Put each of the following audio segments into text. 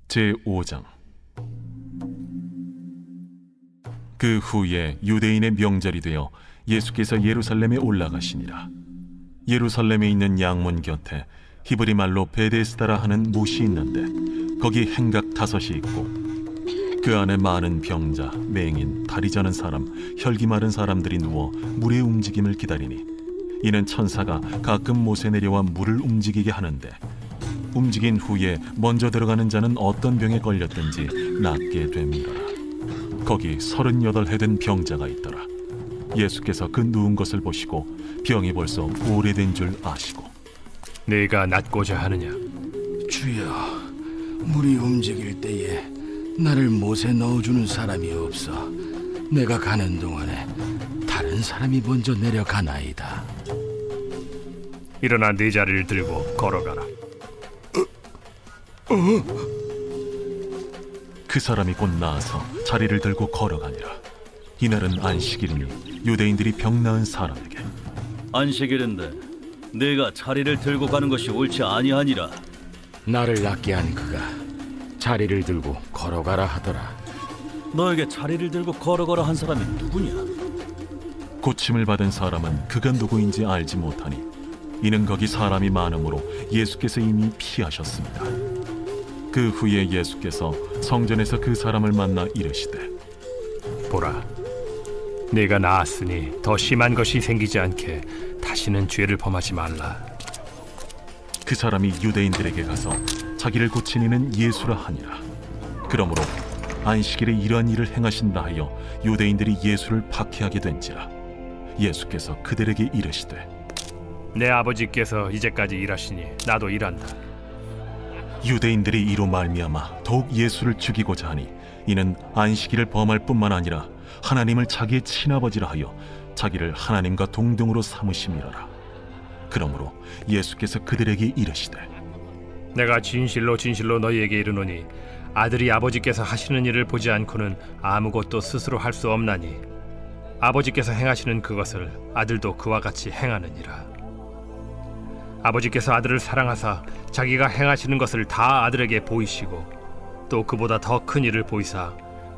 제5장. 그 후에 유대인의 명절이 되어 예수께서 예루살렘에 올라가시니라. 예루살렘에 있는 양문 곁에 히브리 말로 베데스다라 하는 못이 있는데 거기 행각 5이 있고 그 안에 많은 병자, 맹인, 다리 저는 사람, 혈기 마른 사람들이 누워 물의 움직임을 기다리니 이는 천사가 가끔 못에 내려와 물을 움직이게 하는데 움직인 후에 먼저 들어가는 자는 어떤 병에 걸렸든지 낫게 됩니다. 거기 38해 된 병자가 있더라. 예수께서 그 누운 것을 보시고 병이 벌써 오래된 줄 아시고 네가 낫고자 하느냐? 주여, 물이 움직일 때에 나를 못에 넣어주는 사람이 없어 내가 가는 동안에 다른 사람이 먼저 내려가나이다. 일어나 네 자리를 들고 걸어가라. 그 사람이 곧 나아서 자리를 들고 걸어가니라. 이날은 안식일이니 유대인들이 병 나은 사람에게 안식일인데 네가 자리를 들고 가는 것이 옳지 아니하니라. 나를 낫게 한 그가 자리를 들고 걸어가라 하더라. 너에게 자리를 들고 걸어가라 한 사람이 누구냐? 고침을 받은 사람은 그가 누구인지 알지 못하니 이는 거기 사람이 많으므로 예수께서 이미 피하셨습니다. 그 후에 예수께서 성전에서 그 사람을 만나 이르시되 보라, 네가 나았으니 더 심한 것이 생기지 않게 다시는 죄를 범하지 말라. 그 사람이 유대인들에게 가서 자기를 고친 이는 예수라 하니라. 그러므로 안식일에 이러한 일을 행하신다 하여 유대인들이 예수를 박해하게 된지라. 예수께서 그들에게 이르시되 내 아버지께서 이제까지 일하시니 나도 일한다. 유대인들이 이로 말미암아 더욱 예수를 죽이고자 하니 이는 안식일을 범할 뿐만 아니라 하나님을 자기의 친아버지라 하여 자기를 하나님과 동등으로 삼으심이라라. 그러므로 예수께서 그들에게 이르시되 내가 진실로 진실로 너희에게 이르노니 아들이 아버지께서 하시는 일을 보지 않고는 아무것도 스스로 할 수 없나니 아버지께서 행하시는 그것을 아들도 그와 같이 행하느니라. 아버지께서 아들을 사랑하사 자기가 행하시는 것을 다 아들에게 보이시고 또 그보다 더 큰 일을 보이사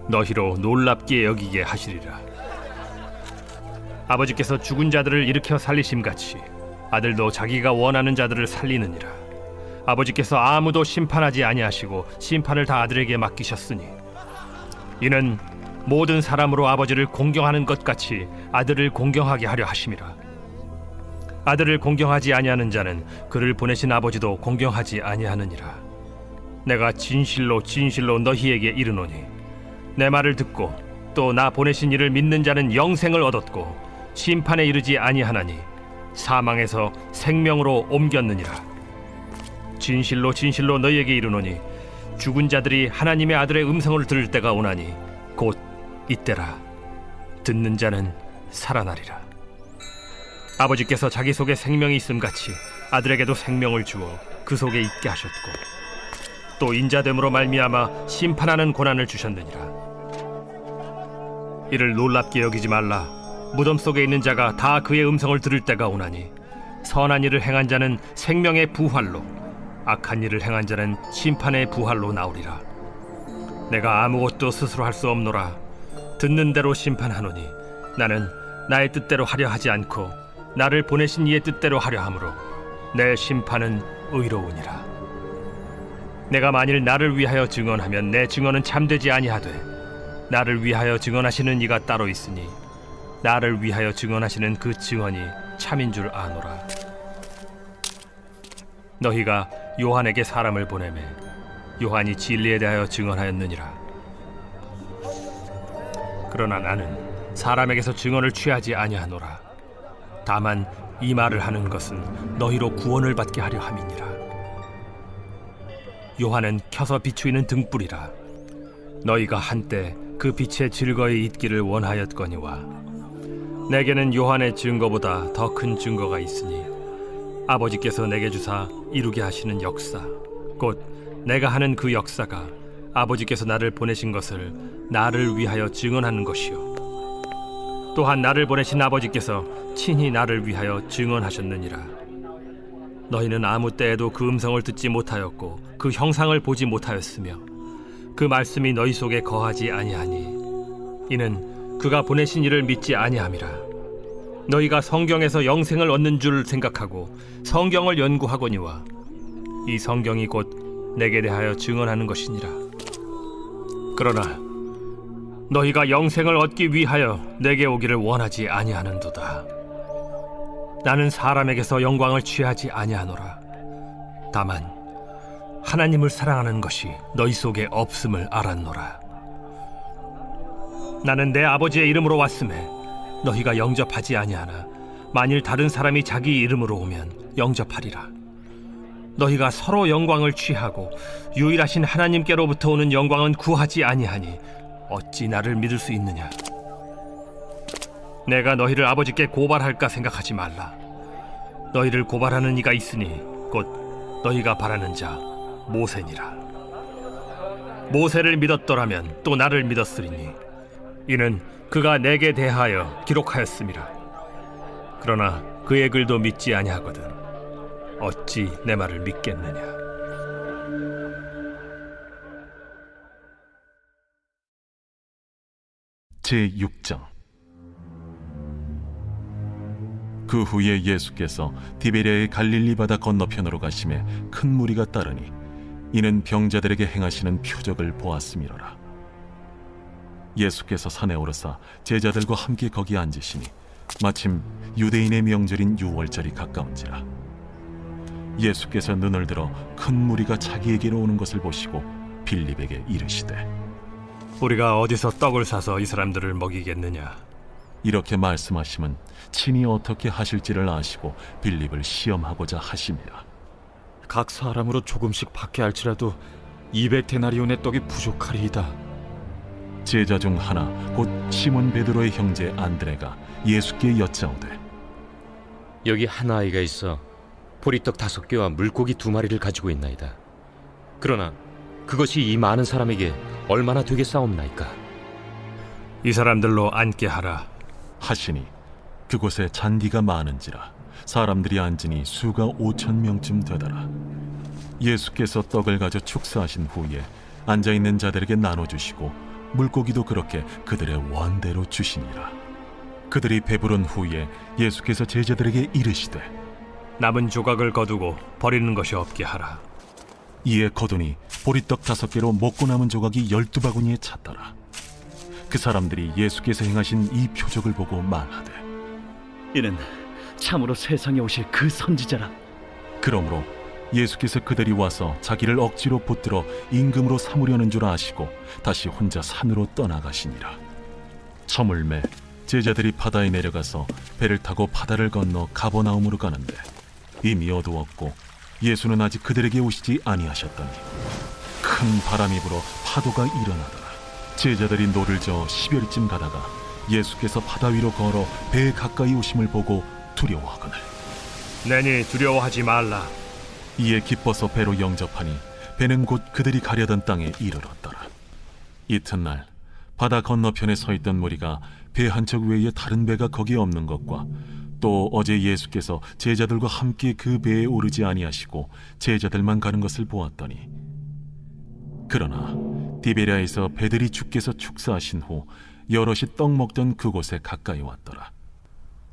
너희로 놀랍게 여기게 하시리라. 아버지께서 죽은 자들을 일으켜 살리심같이 아들도 자기가 원하는 자들을 살리느니라. 아버지께서 아무도 심판하지 아니하시고 심판을 다 아들에게 맡기셨으니 이는 모든 사람으로 아버지를 공경하는 것 같이 아들을 공경하게 하려 하심이라. 아들을 공경하지 아니하는 자는 그를 보내신 아버지도 공경하지 아니하느니라. 내가 진실로 진실로 너희에게 이르노니 내 말을 듣고 또 나 보내신 이를 믿는 자는 영생을 얻었고 심판에 이르지 아니하나니 사망에서 생명으로 옮겼느니라. 진실로 진실로 너희에게 이르노니 죽은 자들이 하나님의 아들의 음성을 들을 때가 오나니 곧 이때라. 듣는 자는 살아나리라. 아버지께서 자기 속에 생명이 있음같이 아들에게도 생명을 주어 그 속에 있게 하셨고 또 인자됨으로 말미암아 심판하는 고난을 주셨느니라. 이를 놀랍게 여기지 말라. 무덤 속에 있는 자가 다 그의 음성을 들을 때가 오나니 선한 일을 행한 자는 생명의 부활로 악한 일을 행한 자는 심판의 부활로 나오리라. 내가 아무것도 스스로 할 수 없노라. 듣는 대로 심판하노니 나는 나의 뜻대로 하려 하지 않고 나를 보내신 이의 뜻대로 하려 함으로 내 심판은 의로우니라. 내가 만일 나를 위하여 증언하면 내 증언은 참되지 아니하되 나를 위하여 증언하시는 이가 따로 있으니 나를 위하여 증언하시는 그 증언이 참인 줄 아노라. 너희가 요한에게 사람을 보내매 요한이 진리에 대하여 증언하였느니라. 그러나 나는 사람에게서 증언을 취하지 아니하노라. 다만 이 말을 하는 것은 너희로 구원을 받게 하려 함이니라. 요한은 켜서 비추이는 등불이라. 너희가 한때 그 빛에 즐거이 있기를 원하였거니와 내게는 요한의 증거보다 더 큰 증거가 있으니 아버지께서 내게 주사 이루게 하시는 역사 곧 내가 하는 그 역사가 아버지께서 나를 보내신 것을 나를 위하여 증언하는 것이요 또한 나를 보내신 아버지께서 친히 나를 위하여 증언하셨느니라. 너희는 아무 때에도 그 음성을 듣지 못하였고 그 형상을 보지 못하였으며 그 말씀이 너희 속에 거하지 아니하니 이는 그가 보내신 이를 믿지 아니함이라. 너희가 성경에서 영생을 얻는 줄 생각하고 성경을 연구하거니와 이 성경이 곧 내게 대하여 증언하는 것이니라. 그러나 너희가 영생을 얻기 위하여 내게 오기를 원하지 아니하는도다. 나는 사람에게서 영광을 취하지 아니하노라. 다만 하나님을 사랑하는 것이 너희 속에 없음을 알았노라. 나는 내 아버지의 이름으로 왔음에 너희가 영접하지 아니하나 만일 다른 사람이 자기 이름으로 오면 영접하리라. 너희가 서로 영광을 취하고 유일하신 하나님께로부터 오는 영광은 구하지 아니하니 어찌 나를 믿을 수 있느냐? 내가 너희를 아버지께 고발할까 생각하지 말라. 너희를 고발하는 이가 있으니 곧 너희가 바라는 자 모세니라. 모세를 믿었더라면 또 나를 믿었으리니 이는 그가 내게 대하여 기록하였음이라. 그러나 그의 글도 믿지 아니하거든 어찌 내 말을 믿겠느냐? 제6장. 그 후에 예수께서 디베랴의 갈릴리 바다 건너편으로 가심에 큰 무리가 따르니 이는 병자들에게 행하시는 표적을 보았음이로라. 예수께서 산에 오르사 제자들과 함께 거기 앉으시니 마침 유대인의 명절인 유월절이 가까운지라. 예수께서 눈을 들어 큰 무리가 자기에게로 오는 것을 보시고 빌립에게 이르시되 우리가 어디서 떡을 사서 이 사람들을 먹이겠느냐? 이렇게 말씀하심은 친히 어떻게 하실지를 아시고 빌립을 시험하고자 하심이라. 각 사람으로 조금씩 받게 할지라도 200데나리온의 떡이 부족하리이다. 제자 중 하나 곧 시몬 베드로의 형제 안드레가 예수께 여짜오되 여기 한 아이가 있어 보리떡 5개와 물고기 2마리를 가지고 있나이다. 그러나 그것이 이 많은 사람에게 얼마나 되겠사옵나이까? 이 사람들로 앉게 하라. 하시니 그곳에 잔디가 많은지라 사람들이 앉으니 수가 5,000명쯤 되더라. 예수께서 떡을 가져 축사하신 후에 앉아있는 자들에게 나눠주시고 물고기도 그렇게 그들의 원대로 주시니라. 그들이 배부른 후에 예수께서 제자들에게 이르시되 남은 조각을 거두고 버리는 것이 없게 하라. 이에 거두니 보리떡 5개로 먹고 남은 조각이 12바구니에 찼더라. 그 사람들이 예수께서 행하신 이 표적을 보고 말하되 이는 참으로 세상에 오실 그 선지자라. 그러므로 예수께서 그들이 와서 자기를 억지로 붙들어 임금으로 삼으려는 줄 아시고 다시 혼자 산으로 떠나가시니라. 저물매 제자들이 바다에 내려가서 배를 타고 바다를 건너 가버나움으로 가는데 이미 어두웠고 예수는 아직 그들에게 오시지 아니하셨더니 큰 바람이 불어 파도가 일어나더라. 제자들이 노를 저어 10여리쯤 가다가 예수께서 바다 위로 걸어 배에 가까이 오심을 보고 두려워하거늘 내니 두려워하지 말라. 이에 기뻐서 배로 영접하니 배는 곧 그들이 가려던 땅에 이르렀더라. 이튿날 바다 건너편에 서 있던 무리가 배 한 척 외에 다른 배가 거기에 없는 것과 또 어제 예수께서 제자들과 함께 그 배에 오르지 아니하시고 제자들만 가는 것을 보았더니 그러나 디베랴에서 배들이 주께서 축사하신 후 여럿이 떡 먹던 그곳에 가까이 왔더라.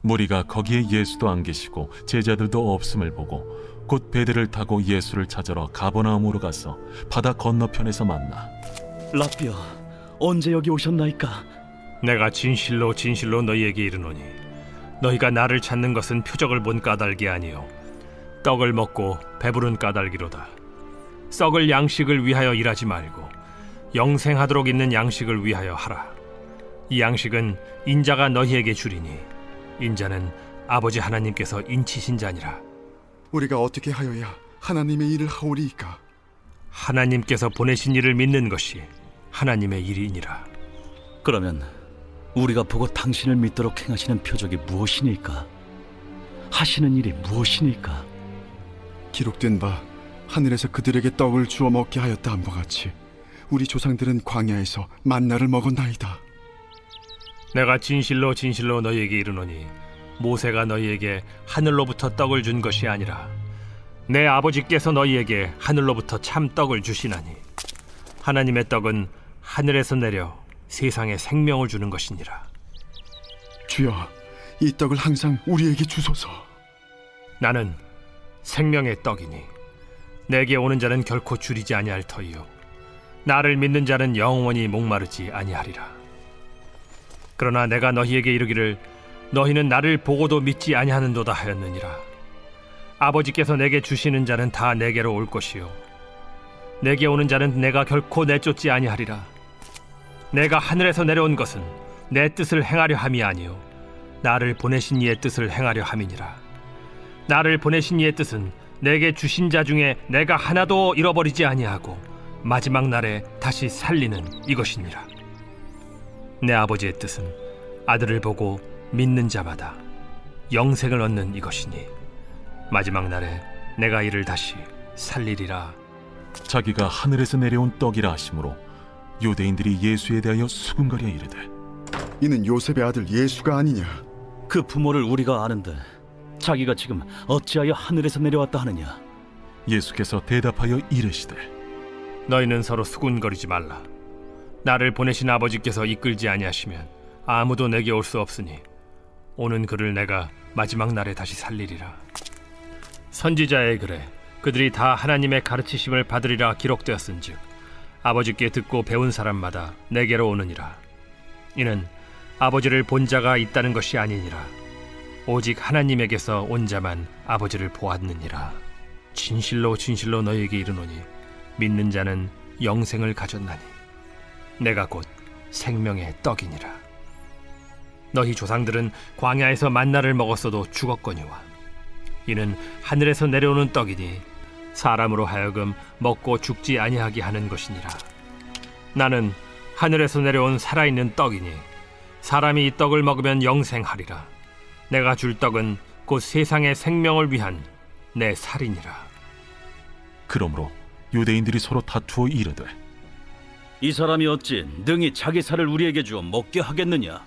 무리가 거기에 예수도 안 계시고 제자들도 없음을 보고 곧 배들을 타고 예수를 찾으러 가버나움으로 가서 바다 건너편에서 만나 라비어, 언제 여기 오셨나이까? 내가 진실로 진실로 너희에게 이르노니 너희가 나를 찾는 것은 표적을 본 까닭이 아니요 떡을 먹고 배부른 까닭이로다. 썩을 양식을 위하여 일하지 말고 영생하도록 있는 양식을 위하여 하라. 이 양식은 인자가 너희에게 주리니 인자는 아버지 하나님께서 인치신 자니라. 우리가 어떻게 하여야 하나님의 일을 하오리이까? 하나님께서 보내신 이를 믿는 것이 하나님의 일이니라. 그러면 우리가 보고 당신을 믿도록 행하시는 표적이 무엇이니까? 하시는 일이 무엇이니까? 기록된 바 하늘에서 그들에게 떡을 주어 먹게 하였다 함과 같이 우리 조상들은 광야에서 만나를 먹었나이다. 내가 진실로 진실로 너희에게 이르노니 모세가 너희에게 하늘로부터 떡을 준 것이 아니라 내 아버지께서 너희에게 하늘로부터 참 떡을 주시나니 하나님의 떡은 하늘에서 내려 세상에 생명을 주는 것이니라. 주여, 이 떡을 항상 우리에게 주소서. 나는 생명의 떡이니 내게 오는 자는 결코 줄이지 아니할 터이요 나를 믿는 자는 영원히 목마르지 아니하리라. 그러나 내가 너희에게 이르기를 너희는 나를 보고도 믿지 아니하는도다 하였느니라. 아버지께서 내게 주시는 자는 다 내게로 올 것이요 내게 오는 자는 내가 결코 내쫓지 아니하리라. 내가 하늘에서 내려온 것은 내 뜻을 행하려 함이 아니요 나를 보내신 이의 뜻을 행하려 함이니라. 나를 보내신 이의 뜻은 내게 주신 자 중에 내가 하나도 잃어버리지 아니하고 마지막 날에 다시 살리는 이것이니라. 내 아버지의 뜻은 아들을 보고 믿는 자마다 영생을 얻는 이것이니 마지막 날에 내가 이를 다시 살리리라. 자기가 하늘에서 내려온 떡이라 하심으로 유대인들이 예수에 대하여 수군거려 이르되 이는 요셉의 아들 예수가 아니냐? 그 부모를 우리가 아는데 자기가 지금 어찌하여 하늘에서 내려왔다 하느냐? 예수께서 대답하여 이르시되 너희는 서로 수군거리지 말라. 나를 보내신 아버지께서 이끌지 아니하시면 아무도 내게 올 수 없으니 오는 그를 내가 마지막 날에 다시 살리리라. 선지자의 글에 그들이 다 하나님의 가르치심을 받으리라 기록되었은즉 아버지께 듣고 배운 사람마다 내게로 오느니라. 이는 아버지를 본 자가 있다는 것이 아니니라. 오직 하나님에게서 온 자만 아버지를 보았느니라. 진실로 진실로 너희에게 이르노니 믿는 자는 영생을 가졌나니 내가 곧 생명의 떡이니라. 너희 조상들은 광야에서 만나를 먹었어도 죽었거니와 이는 하늘에서 내려오는 떡이니 사람으로 하여금 먹고 죽지 아니하게 하는 것이니라. 나는 하늘에서 내려온 살아있는 떡이니 사람이 이 떡을 먹으면 영생하리라. 내가 줄 떡은 곧 세상의 생명을 위한 내 살이니라. 그러므로 유대인들이 서로 다투어 이르되 이 사람이 어찌 능히 자기 살을 우리에게 주어 먹게 하겠느냐?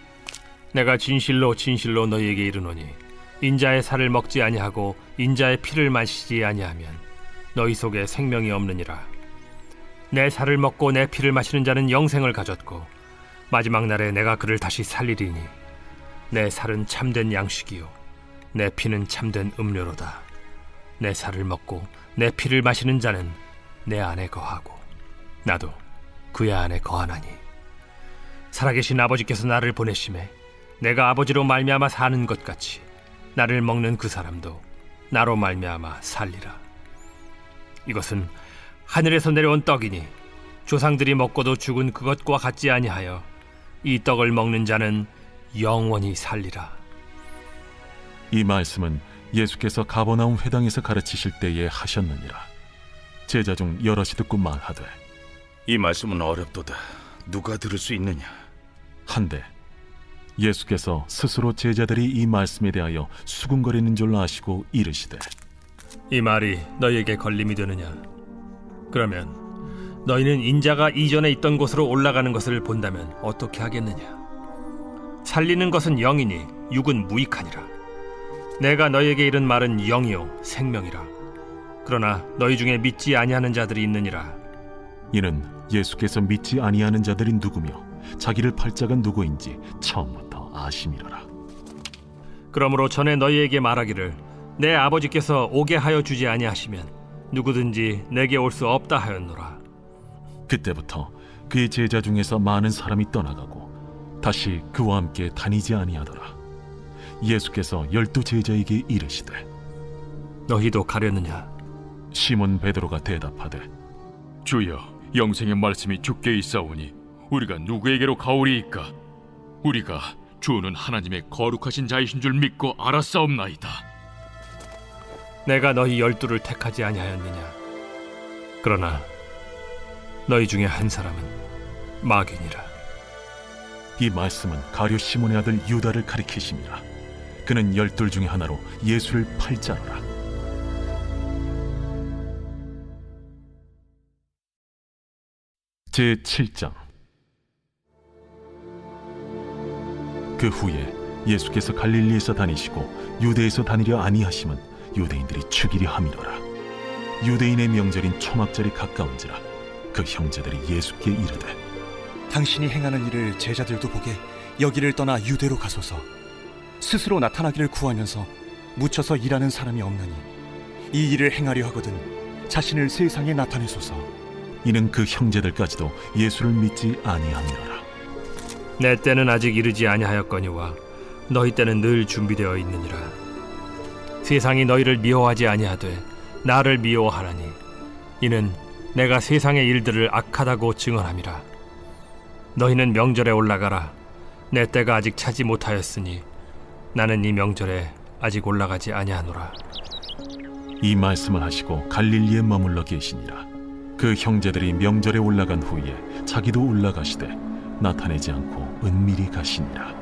내가 진실로 진실로 너희에게 이르노니 인자의 살을 먹지 아니하고 인자의 피를 마시지 아니하면 너희 속에 생명이 없느니라. 내 살을 먹고 내 피를 마시는 자는 영생을 가졌고 마지막 날에 내가 그를 다시 살리리니 내 살은 참된 양식이요 내 피는 참된 음료로다. 내 살을 먹고 내 피를 마시는 자는 내 안에 거하고 나도 그의 안에 거하나니 살아계신 아버지께서 나를 보내심에 내가 아버지로 말미암아 사는 것 같이 나를 먹는 그 사람도 나로 말미암아 살리라. 이것은 하늘에서 내려온 떡이니 조상들이 먹고도 죽은 그것과 같지 아니하여 이 떡을 먹는 자는 영원히 살리라. 이 말씀은 예수께서 가버나움 회당에서 가르치실 때에 하셨느니라. 제자 중 여럿이 듣고 말하되 이 말씀은 어렵도다. 누가 들을 수 있느냐? 한데 예수께서 스스로 제자들이 이 말씀에 대하여 수군거리는 줄 아시고 이르시되 이 말이 너희에게 걸림이 되느냐? 그러면 너희는 인자가 이전에 있던 곳으로 올라가는 것을 본다면 어떻게 하겠느냐? 살리는 것은 영이니 육은 무익하니라. 내가 너희에게 이른 말은 영이요 생명이라. 그러나 너희 중에 믿지 아니하는 자들이 있느니라. 이는 예수께서 믿지 아니하는 자들이 누구며 자기를 팔 자가 누구인지 처음부터 아심이로라. 그러므로 전에 너희에게 말하기를 내 아버지께서 오게 하여 주지 아니하시면 누구든지 내게 올 수 없다 하였노라. 그때부터 그의 제자 중에서 많은 사람이 떠나가고 다시 그와 함께 다니지 아니하더라. 예수께서 12 제자에게 이르시되 너희도 가려느냐? 시몬 베드로가 대답하되 주여, 영생의 말씀이 주께 있사오니 우리가 누구에게로 가오리이까? 우리가 주는 하나님의 거룩하신 자이신 줄 믿고 알았사옵나이다. 내가 너희 12를 택하지 아니하였느냐? 그러나 너희 중에 한 사람은 마귀니라. 이 말씀은 가룟 시몬의 아들 유다를 가리키심이라. 그는 12 중에 하나로 예수를 팔 자로라. 제7장. 그 후에 예수께서 갈릴리에서 다니시고 유대에서 다니려 아니하심은 유대인들이 죽이려 함이로라. 유대인의 명절인 초막절이 가까운지라. 그 형제들이 예수께 이르되 당신이 행하는 일을 제자들도 보게 여기를 떠나 유대로 가소서. 스스로 나타나기를 구하면서 묻혀서 일하는 사람이 없나니 이 일을 행하려 하거든 자신을 세상에 나타내소서. 이는 그 형제들까지도 예수를 믿지 아니함이로라. 내 때는 아직 이르지 아니하였거니와 너희 때는 늘 준비되어 있느니라. 세상이 너희를 미워하지 아니하되 나를 미워하나니 이는 내가 세상의 일들을 악하다고 증언함이라. 너희는 명절에 올라가라. 내 때가 아직 차지 못하였으니 나는 이 명절에 아직 올라가지 아니하노라. 이 말씀을 하시고 갈릴리에 머물러 계시니라. 그 형제들이 명절에 올라간 후에 자기도 올라가시되 나타내지 않고 은밀히 가시니라.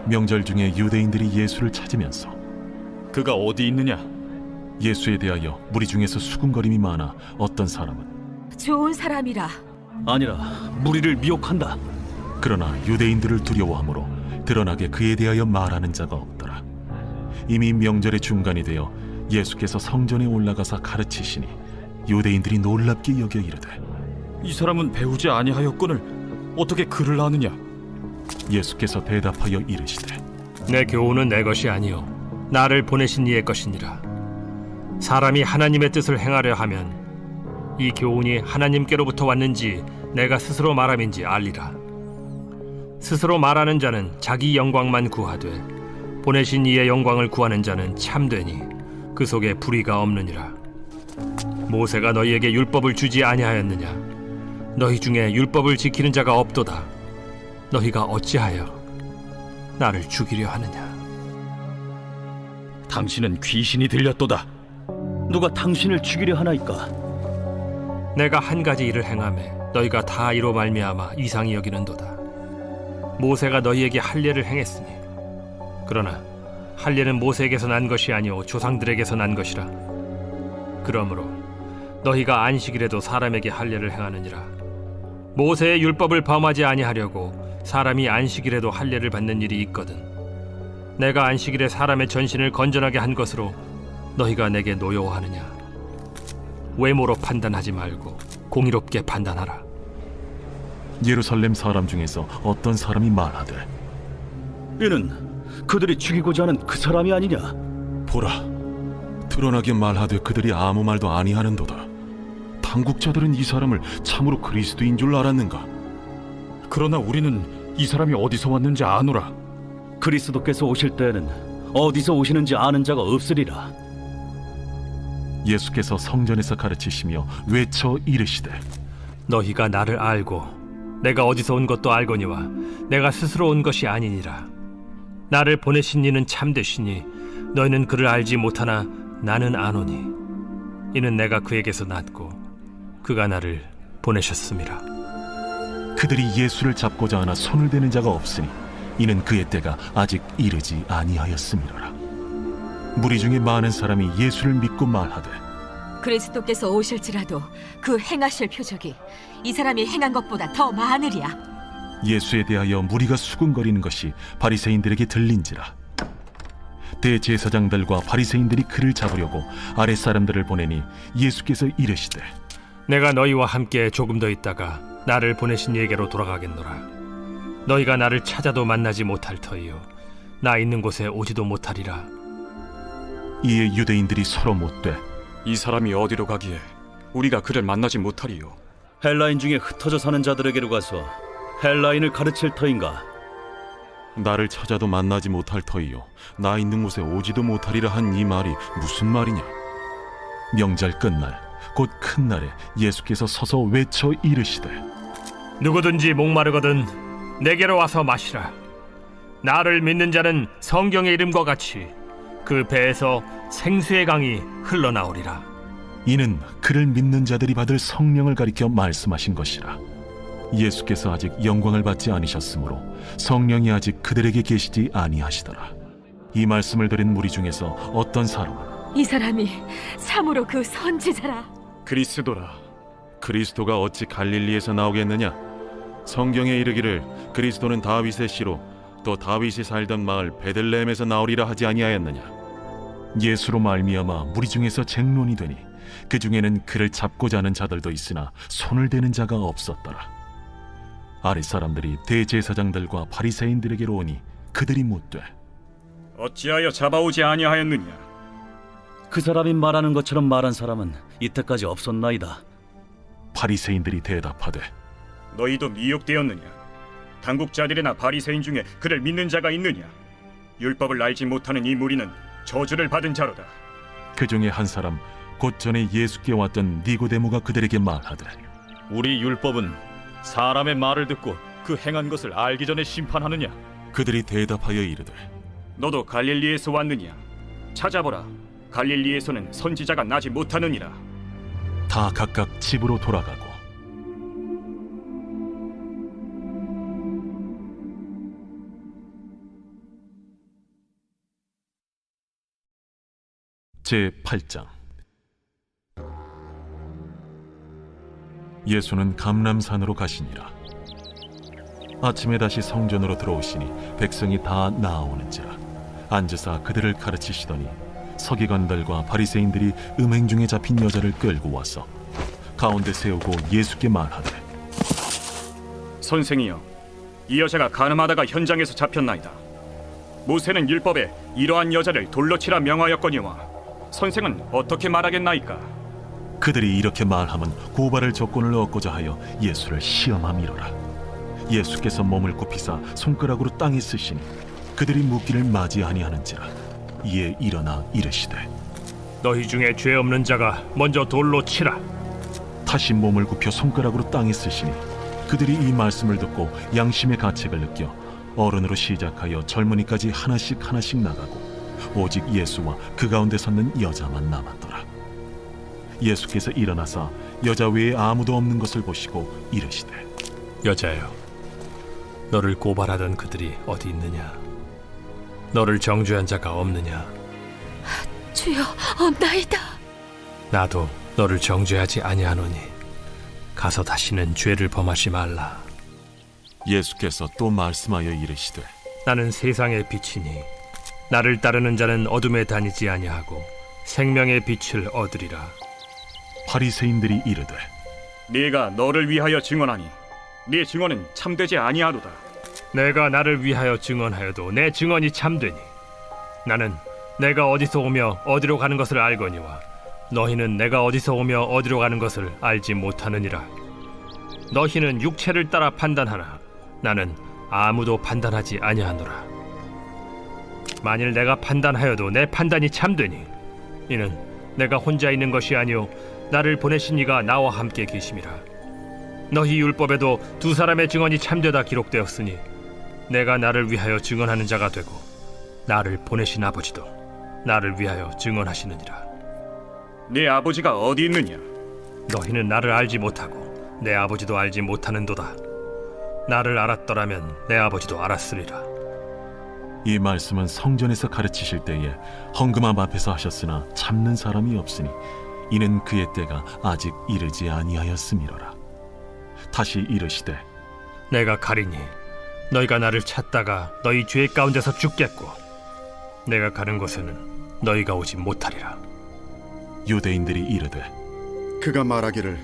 명절 중에 유대인들이 예수를 찾으면서 그가 어디 있느냐? 예수에 대하여 무리 중에서 수군거림이 많아 어떤 사람은 좋은 사람이라. 아니라 무리를 미혹한다. 그러나 유대인들을 두려워하므로 드러나게 그에 대하여 말하는 자가 없더라. 이미 명절의 중간이 되어 예수께서 성전에 올라가사 가르치시니 유대인들이 놀랍게 여겨 이르되 이 사람은 배우지 아니하였거늘 어떻게 글을 아느냐? 예수께서 대답하여 이르시되 내 교훈은 내 것이 아니요 나를 보내신 이의 것이니라. 사람이 하나님의 뜻을 행하려 하면 이 교훈이 하나님께로부터 왔는지 내가 스스로 말함인지 알리라. 스스로 말하는 자는 자기 영광만 구하되 보내신 이의 영광을 구하는 자는 참되니 그 속에 불의가 없느니라. 모세가 너희에게 율법을 주지 아니하였느냐? 너희 중에 율법을 지키는 자가 없도다. 너희가 어찌하여 나를 죽이려 하느냐? 당신은 귀신이 들렸도다. 누가 당신을 죽이려 하나이까? 내가 한 가지 일을 행하매 너희가 다 이로 말미암아 이상히 여기는도다. 모세가 너희에게 할례를 행했으니 그러나 할례는 모세에게서 난 것이 아니오 조상들에게서 난 것이라. 그러므로 너희가 안식일에도 사람에게 할례를 행하느니라. 모세의 율법을 범하지 아니하려고 사람이 안식일에도 할례를 받는 일이 있거든. 내가 안식일에 사람의 전신을 건전하게 한 것으로 너희가 내게 노여워하느냐? 외모로 판단하지 말고 공의롭게 판단하라. 예루살렘 사람 중에서 어떤 사람이 말하되 이는 그들이 죽이고자 하는 그 사람이 아니냐? 보라, 드러나게 말하되 그들이 아무 말도 아니하는도다. 당국자들은 이 사람을 참으로 그리스도인 줄 알았는가? 그러나 우리는 이 사람이 어디서 왔는지 아노라. 그리스도께서 오실 때에는 어디서 오시는지 아는 자가 없으리라. 예수께서 성전에서 가르치시며 외쳐 이르시되 너희가 나를 알고 내가 어디서 온 것도 알거니와 내가 스스로 온 것이 아니니라. 나를 보내신 이는 참되시니 너희는 그를 알지 못하나 나는 아노니 이는 내가 그에게서 났고 그가 나를 보내셨음이라. 그들이 예수를 잡고자 하나 손을 대는 자가 없으니 이는 그의 때가 아직 이르지 아니하였음이로라. 무리 중에 많은 사람이 예수를 믿고 말하되 그리스도께서 오실지라도 그 행하실 표적이 이 사람이 행한 것보다 더 많으리야. 예수에 대하여 무리가 수군거리는 것이 바리새인들에게 들린지라. 대제사장들과 바리새인들이 그를 잡으려고 아랫 사람들을 보내니 예수께서 이르시되 내가 너희와 함께 조금 더 있다가 나를 보내신 이에게로 돌아가겠노라. 너희가 나를 찾아도 만나지 못할 터이요 나 있는 곳에 오지도 못하리라. 이에 유대인들이 서로 묻되 이 사람이 어디로 가기에 우리가 그를 만나지 못하리요? 헬라인 중에 흩어져 사는 자들에게로 가서 헬라인을 가르칠 터인가? 나를 찾아도 만나지 못할 터이요 나 있는 곳에 오지도 못하리라 한 이 말이 무슨 말이냐? 명절 끝날 곧 큰 날에 예수께서 서서 외쳐 이르시되 누구든지 목마르거든 내게로 와서 마시라. 나를 믿는 자는 성경의 이름과 같이 그 배에서 생수의 강이 흘러나오리라. 이는 그를 믿는 자들이 받을 성령을 가리켜 말씀하신 것이라. 예수께서 아직 영광을 받지 않으셨으므로 성령이 아직 그들에게 계시지 아니하시더라. 이 말씀을 들은 무리 중에서 어떤 사람은 이 사람이 참으로 그 선지자라. 그리스도라. 그리스도가 어찌 갈릴리에서 나오겠느냐? 성경에 이르기를 그리스도는 다윗의 씨로 또 다윗이 살던 마을 베들레헴에서 나오리라 하지 아니하였느냐? 예수로 말미암아 무리 중에서 쟁론이 되니 그 중에는 그를 잡고자 하는 자들도 있으나 손을 대는 자가 없었더라. 아랫 사람들이 대제사장들과 바리새인들에게로 오니 그들이 묻되 어찌하여 잡아오지 아니하였느냐? 그 사람이 말하는 것처럼 말한 사람은 이때까지 없었나이다. 바리새인들이 대답하되 너희도 미혹되었느냐? 당국자들이나 바리새인 중에 그를 믿는 자가 있느냐? 율법을 알지 못하는 이 무리는 저주를 받은 자로다. 그 중에 한 사람 곧 전에 예수께 왔던 니고데모가 그들에게 말하되 우리 율법은 사람의 말을 듣고 그 행한 것을 알기 전에 심판하느냐? 그들이 대답하여 이르되 너도 갈릴리에서 왔느냐? 찾아보라. 갈릴리에서는 선지자가 나지 못하느니라. 다 각각 집으로 돌아가고 제8장. 예수는 감람산으로 가시니라. 아침에 다시 성전으로 들어오시니 백성이 다 나아오는지라 앉으사 그들을 가르치시더니 서기관들과 바리새인들이 음행 중에 잡힌 여자를 끌고 와서 가운데 세우고 예수께 말하되 선생이여, 이 여자가 간음하다가 현장에서 잡혔나이다. 모세는 율법에 이러한 여자를 돌로 치라 명하였거니와 선생은 어떻게 말하겠나이까? 그들이 이렇게 말하면 고발할 조건을 얻고자 하여 예수를 시험함이로라. 예수께서 몸을 굽히사 손가락으로 땅에 쓰시니 그들이 묻기를 맞이아니하는지라. 이에 일어나 이르시되 너희 중에 죄 없는 자가 먼저 돌로 치라. 다시 몸을 굽혀 손가락으로 땅에 쓰시니 그들이 이 말씀을 듣고 양심의 가책을 느껴 어른으로 시작하여 젊은이까지 하나씩 나가고 오직 예수와 그 가운데 섰는 여자만 남았더라. 예수께서 일어나사 여자 외에 아무도 없는 것을 보시고 이르시되 여자여, 너를 고발하던 그들이 어디 있느냐? 너를 정죄한 자가 없느냐? 주여, 없나이다. 나도 너를 정죄하지 아니하노니 가서 다시는 죄를 범하지 말라. 예수께서 또 말씀하여 이르시되 나는 세상의 빛이니 나를 따르는 자는 어둠에 다니지 아니하고 생명의 빛을 얻으리라. 바리새인들이 이르되 네가 너를 위하여 증언하니 네 증언은 참되지 아니하도다. 내가 나를 위하여 증언하여도 내 증언이 참되니 나는 내가 어디서 오며 어디로 가는 것을 알거니와 너희는 내가 어디서 오며 어디로 가는 것을 알지 못하느니라. 너희는 육체를 따라 판단하나 나는 아무도 판단하지 아니하노라. 만일 내가 판단하여도 내 판단이 참되니 이는 내가 혼자 있는 것이 아니오 나를 보내신 이가 나와 함께 계심이라. 너희 율법에도 두 사람의 증언이 참되다 기록되었으니 내가 나를 위하여 증언하는 자가 되고 나를 보내신 아버지도 나를 위하여 증언하시느니라. 네 아버지가 어디 있느냐? 너희는 나를 알지 못하고 내 아버지도 알지 못하는도다. 나를 알았더라면 내 아버지도 알았으리라. 이 말씀은 성전에서 가르치실 때에 헌금함 앞에서 하셨으나 참는 사람이 없으니 이는 그의 때가 아직 이르지 아니하였음이로라. 다시 이르시되 내가 가리니 너희가 나를 찾다가 너희 죄 가운데서 죽겠고 내가 가는 곳에는 너희가 오지 못하리라. 유대인들이 이르되 그가 말하기를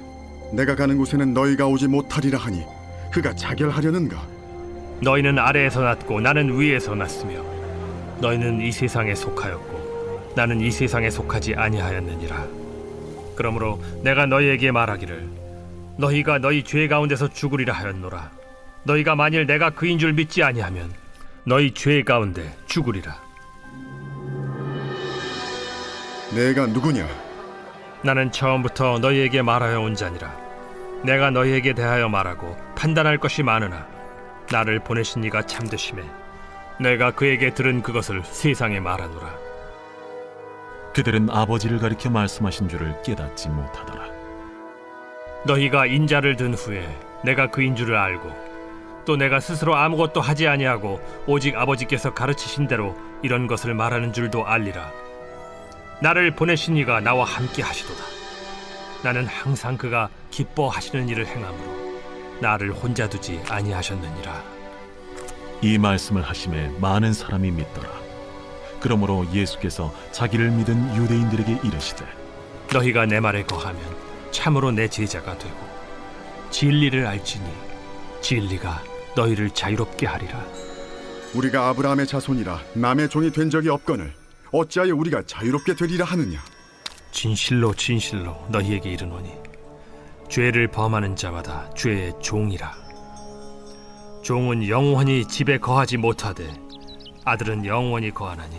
내가 가는 곳에는 너희가 오지 못하리라 하니 그가 자결하려는가? 너희는 아래에서 났고 나는 위에서 났으며 너희는 이 세상에 속하였고 나는 이 세상에 속하지 아니하였느니라. 그러므로 내가 너희에게 말하기를 너희가 너희 죄 가운데서 죽으리라 하였노라. 너희가 만일 내가 그인 줄 믿지 아니하면 너희 죄 가운데 죽으리라. 내가 누구냐? 나는 처음부터 너희에게 말하여 온 자니라. 내가 너희에게 대하여 말하고 판단할 것이 많으나 나를 보내신 이가 참되심에 내가 그에게 들은 그것을 세상에 말하노라. 그들은 아버지를 가리켜 말씀하신 줄을 깨닫지 못하더라. 너희가 인자를 든 후에 내가 그인 줄을 알고 또 내가 스스로 아무것도 하지 아니하고 오직 아버지께서 가르치신 대로 이런 것을 말하는 줄도 알리라. 나를 보내신 이가 나와 함께 하시도다. 나는 항상 그가 기뻐하시는 일을 행함으로 나를 혼자 두지 아니하셨느니라. 이 말씀을 하심에 많은 사람이 믿더라. 그러므로 예수께서 자기를 믿은 유대인들에게 이르시되 너희가 내 말에 거하면 참으로 내 제자가 되고 진리를 알지니 진리가 너희를 자유롭게 하리라. 우리가 아브라함의 자손이라 남의 종이 된 적이 없거늘 어찌하여 우리가 자유롭게 되리라 하느냐? 진실로 진실로 너희에게 이르노니 죄를 범하는 자마다 죄의 종이라. 종은 영원히 집에 거하지 못하되 아들은 영원히 거하나니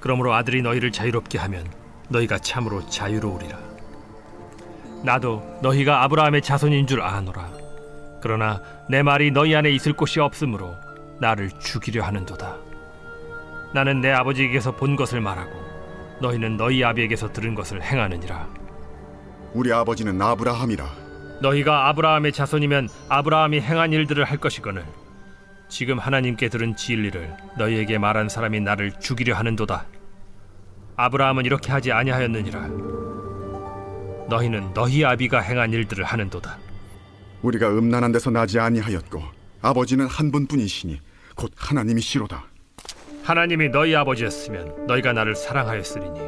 그러므로 아들이 너희를 자유롭게 하면 너희가 참으로 자유로우리라. 나도 너희가 아브라함의 자손인 줄 아노라. 그러나 내 말이 너희 안에 있을 곳이 없으므로 나를 죽이려 하는도다. 나는 내 아버지에게서 본 것을 말하고 너희는 너희 아비에게서 들은 것을 행하느니라. 우리 아버지는 아브라함이라. 너희가 아브라함의 자손이면 아브라함이 행한 일들을 할 것이거늘 지금 하나님께 들은 진리를 너희에게 말한 사람이 나를 죽이려 하는도다. 아브라함은 이렇게 하지 아니하였느니라. 너희는 너희 아비가 행한 일들을 하는도다. 우리가 음란한 데서 나지 아니하였고 아버지는 한 분뿐이시니 곧 하나님이시로다. 하나님이 너희 아버지였으면 너희가 나를 사랑하였으리니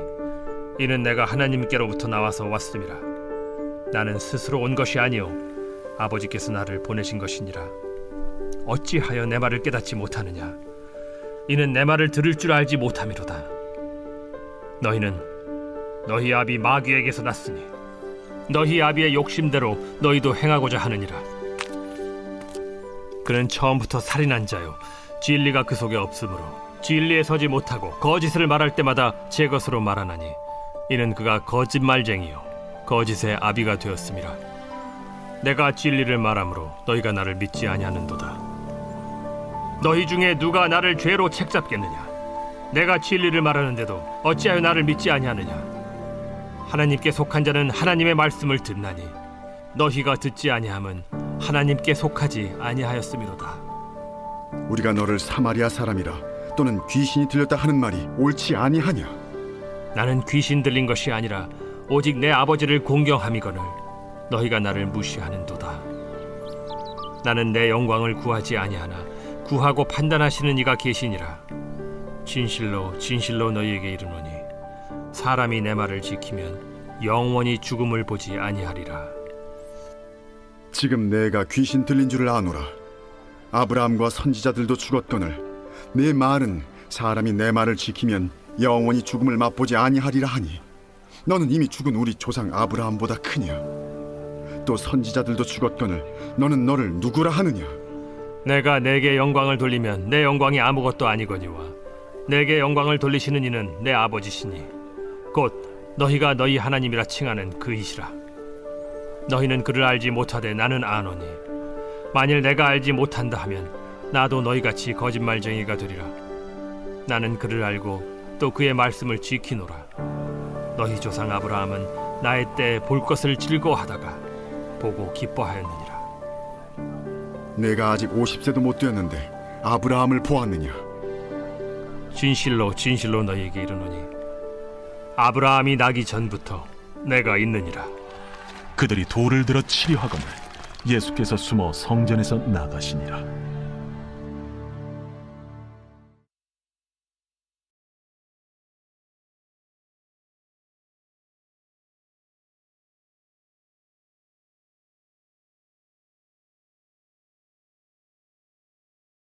이는 내가 하나님께로부터 나와서 왔음이라. 나는 스스로 온 것이 아니요 아버지께서 나를 보내신 것이니라. 어찌하여 내 말을 깨닫지 못하느냐? 이는 내 말을 들을 줄 알지 못함이로다. 너희는 너희 아비 마귀에게서 났으니 너희 아비의 욕심대로 너희도 행하고자 하느니라. 그는 처음부터 살인한 자요 진리가 그 속에 없으므로 진리에 서지 못하고 거짓을 말할 때마다 제 것으로 말하나니 이는 그가 거짓말쟁이요 거짓의 아비가 되었음이라. 내가 진리를 말함으로 너희가 나를 믿지 아니하는도다. 너희 중에 누가 나를 죄로 책잡겠느냐? 내가 진리를 말하는데도 어찌하여 나를 믿지 아니하느냐? 하나님께 속한 자는 하나님의 말씀을 듣나니 너희가 듣지 아니함은 하나님께 속하지 아니하였음이로다. 우리가 너를 사마리아 사람이라 또는 귀신이 들렸다 하는 말이 옳지 아니하냐? 나는 귀신 들린 것이 아니라 오직 내 아버지를 공경함이거늘 너희가 나를 무시하는도다. 나는 내 영광을 구하지 아니하나 구하고 판단하시는 이가 계시니라. 진실로 진실로 너희에게 이르노니 사람이 내 말을 지키면 영원히 죽음을 보지 아니하리라. 지금 내가 귀신 들린 줄을 아노라. 아브라함과 선지자들도 죽었거늘 내 말은 사람이 내 말을 지키면 영원히 죽음을 맛보지 아니하리라 하니 너는 이미 죽은 우리 조상 아브라함보다 크냐? 또 선지자들도 죽었거늘 너는 너를 누구라 하느냐? 내가 내게 영광을 돌리면 내 영광이 아무것도 아니거니와 내게 영광을 돌리시는 이는 내 아버지시니 곧 너희가 너희 하나님이라 칭하는 그이시라. 너희는 그를 알지 못하되 나는 아노니 만일 내가 알지 못한다 하면 나도 너희같이 거짓말쟁이가 되리라. 나는 그를 알고 또 그의 말씀을 지키노라. 너희 조상 아브라함은 나의 때에 볼 것을 즐거워하다가 보고 기뻐하였느니라. 내가 아직 50세도 못 되었는데 아브라함을 보았느냐? 진실로 진실로 너희에게 이르노니 아브라함이 나기 전부터 내가 있느니라. 그들이 돌을 들어 치려 하거늘 예수께서 숨어 성전에서 나가시니라.